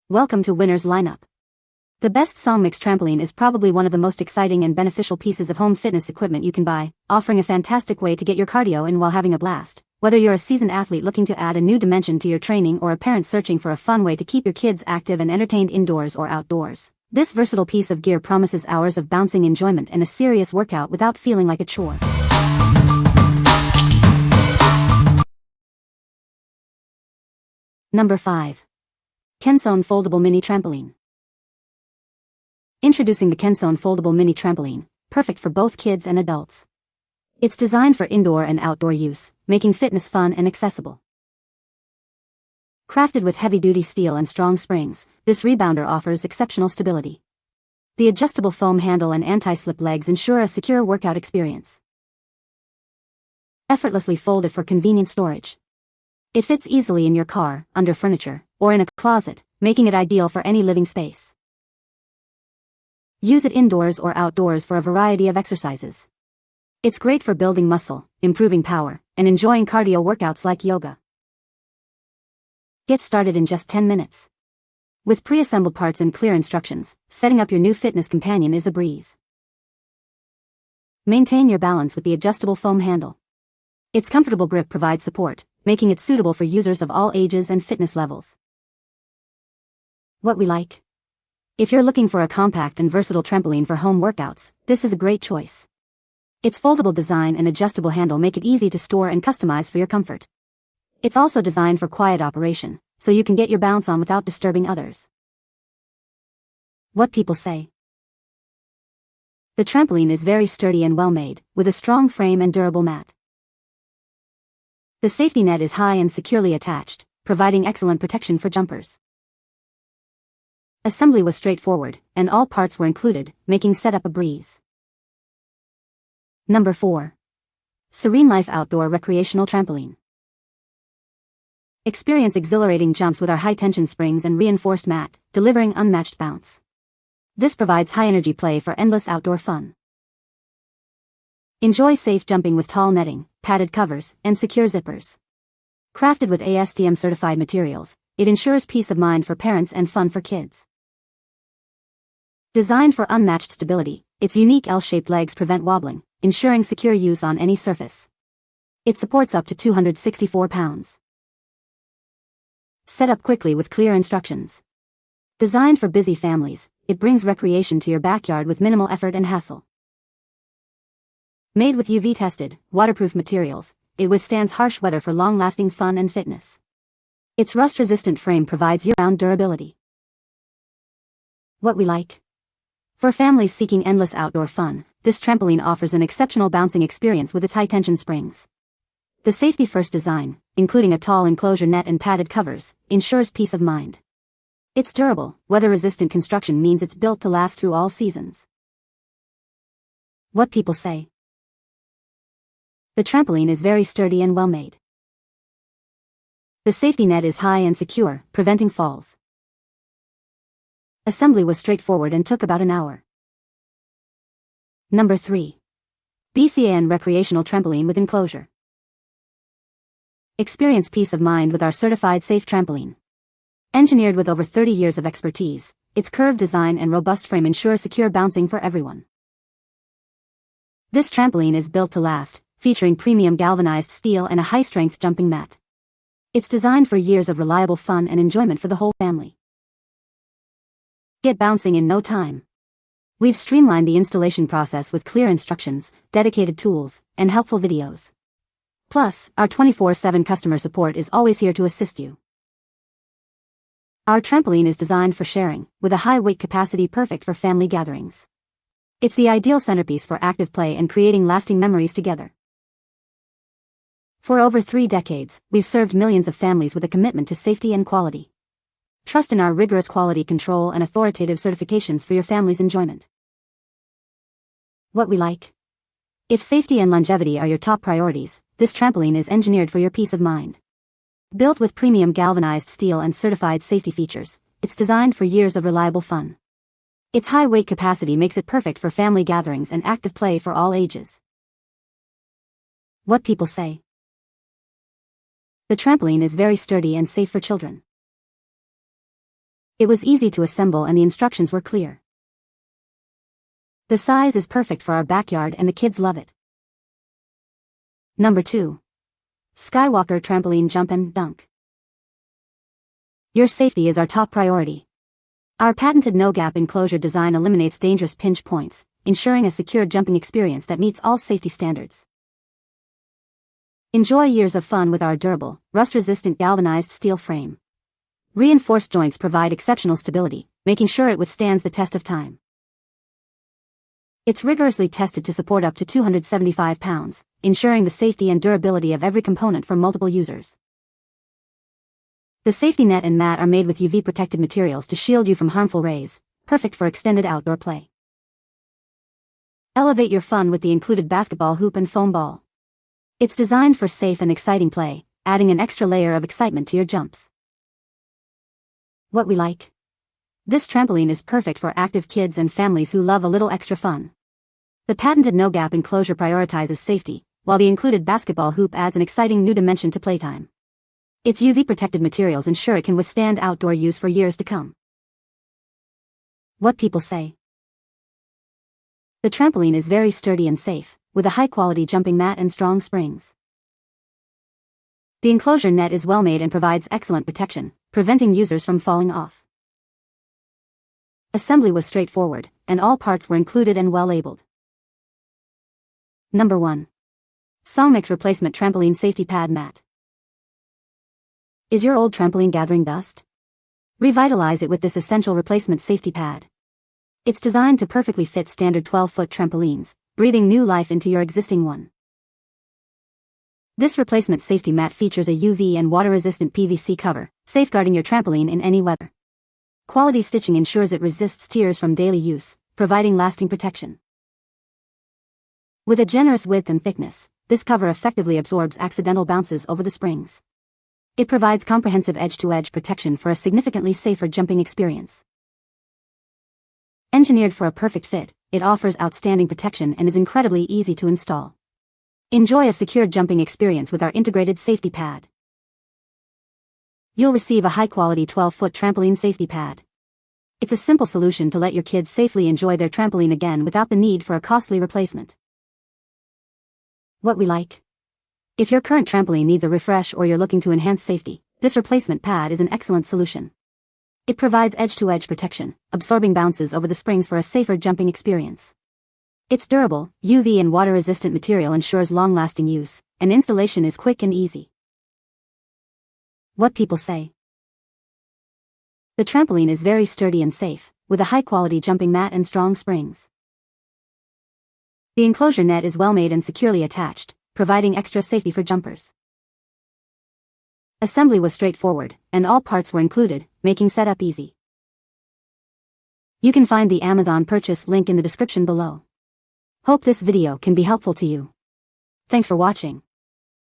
Welcome to Winner's Lineup. The best Songmics Trampoline is probably one of the most exciting and beneficial pieces of home fitness equipment you can buy, offering a fantastic way to get your cardio in while having a blast. Whether you're a seasoned athlete looking to add a new dimension to your training or a parent searching for a fun way to keep your kids active and entertained indoors or outdoors, this versatile piece of gear promises hours of bouncing enjoyment and a serious workout without feeling like a chore. Number 5. KENSONE Foldable Mini Trampoline. Introducing the KENSONE Foldable Mini Trampoline, perfect for both kids and adults. It's designed for indoor and outdoor use, making fitness fun and accessible. Crafted with heavy-duty steel and strong springs, this rebounder offers exceptional stability. The adjustable foam handle and anti-slip legs ensure a secure workout experience. Effortlessly folded for convenient storage. It fits easily in your car, under furniture, or in a closet, making it ideal for any living space. Use it indoors or outdoors for a variety of exercises. It's great for building muscle, improving power, and enjoying cardio workouts like yoga. Get started in just 10 minutes. With pre-assembled parts and clear instructions, setting up your new fitness companion is a breeze. Maintain your balance with the adjustable foam handle. Its comfortable grip provides support, making it suitable for users of all ages and fitness levels. What we like? If you're looking for a compact and versatile trampoline for home workouts, this is a great choice. Its foldable design and adjustable handle make it easy to store and customize for your comfort. It's also designed for quiet operation, so you can get your bounce on without disturbing others. What people say? The trampoline is very sturdy and well-made, with a strong frame and durable mat. The safety net is high and securely attached, providing excellent protection for jumpers. Assembly was straightforward, and all parts were included, making setup a breeze. Number 4. SereneLife Outdoor Recreational Trampoline. Experience exhilarating jumps with our high-tension springs and reinforced mat, delivering unmatched bounce. This provides high-energy play for endless outdoor fun. Enjoy safe jumping with tall netting, padded covers, and secure zippers. Crafted with ASTM-certified materials, it ensures peace of mind for parents and fun for kids. Designed for unmatched stability, its unique L-shaped legs prevent wobbling, ensuring secure use on any surface. It supports up to 264 pounds. Set up quickly with clear instructions. Designed for busy families, it brings recreation to your backyard with minimal effort and hassle. Made with UV-tested, waterproof materials, it withstands harsh weather for long-lasting fun and fitness. Its rust-resistant frame provides year-round durability. What we like? For families seeking endless outdoor fun, this trampoline offers an exceptional bouncing experience with its high-tension springs. The safety-first design, including a tall enclosure net and padded covers, ensures peace of mind. Its durable, weather-resistant construction means it's built to last through all seasons. What people say? The trampoline is very sturdy and well-made. The safety net is high and secure, preventing falls. Assembly was straightforward and took about an hour. Number 3. BCAN Recreational Trampoline with Enclosure. Experience peace of mind with our certified safe trampoline. Engineered with over 30 years of expertise, its curved design and robust frame ensure secure bouncing for everyone. This trampoline is built to last, featuring premium galvanized steel and a high-strength jumping mat. It's designed for years of reliable fun and enjoyment for the whole family. Get bouncing in no time. We've streamlined the installation process with clear instructions, dedicated tools, and helpful videos. Plus, our 24/7 customer support is always here to assist you. Our trampoline is designed for sharing, with a high weight capacity perfect for family gatherings. It's the ideal centerpiece for active play and creating lasting memories together. For over 3 decades, we've served millions of families with a commitment to safety and quality. Trust in our rigorous quality control and authoritative certifications for your family's enjoyment. What we like? If safety and longevity are your top priorities, this trampoline is engineered for your peace of mind. Built with premium galvanized steel and certified safety features, it's designed for years of reliable fun. Its high weight capacity makes it perfect for family gatherings and active play for all ages. What people say? The trampoline is very sturdy and safe for children. It was easy to assemble and the instructions were clear. The size is perfect for our backyard and the kids love it. Number 2. Skywalker Trampoline Jump and Dunk. Your safety is our top priority. Our patented no-gap enclosure design eliminates dangerous pinch points, ensuring a secure jumping experience that meets all safety standards. Enjoy years of fun with our durable, rust-resistant galvanized steel frame. Reinforced joints provide exceptional stability, making sure it withstands the test of time. It's rigorously tested to support up to 275 pounds, ensuring the safety and durability of every component for multiple users. The safety net and mat are made with UV-protected materials to shield you from harmful rays, perfect for extended outdoor play. Elevate your fun with the included basketball hoop and foam ball. It's designed for safe and exciting play, adding an extra layer of excitement to your jumps. What we like? This trampoline is perfect for active kids and families who love a little extra fun. The patented no-gap enclosure prioritizes safety, while the included basketball hoop adds an exciting new dimension to playtime. Its UV-protected materials ensure it can withstand outdoor use for years to come. What people say? The trampoline is very sturdy and safe, with a high-quality jumping mat and strong springs. The enclosure net is well made and provides excellent protection, preventing users from falling off. Assembly was straightforward, and all parts were included and well labeled. Number 1. Songmics Replacement Trampoline Safety Pad Mat. Is your old trampoline gathering dust? Revitalize it with this essential replacement safety pad. It's designed to perfectly fit standard 12-foot trampolines, breathing new life into your existing one. This replacement safety mat features a UV and water-resistant PVC cover, safeguarding your trampoline in any weather. Quality stitching ensures it resists tears from daily use, providing lasting protection. With a generous width and thickness, this cover effectively absorbs accidental bounces over the springs. It provides comprehensive edge-to-edge protection for a significantly safer jumping experience. Engineered for a perfect fit, it offers outstanding protection and is incredibly easy to install. Enjoy a secure jumping experience with our integrated safety pad. You'll receive a high-quality 12-foot trampoline safety pad. It's a simple solution to let your kids safely enjoy their trampoline again without the need for a costly replacement. What we like? If your current trampoline needs a refresh or you're looking to enhance safety, this replacement pad is an excellent solution. It provides edge-to-edge protection, absorbing bounces over the springs for a safer jumping experience. Its durable, UV and water-resistant material ensures long-lasting use, and installation is quick and easy. What people say? The trampoline is very sturdy and safe, with a high-quality jumping mat and strong springs. The enclosure net is well made and securely attached, providing extra safety for jumpers. Assembly was straightforward, and all parts were included, making setup easy. You can find the Amazon purchase link in the description below. Hope this video can be helpful to you. Thanks for watching.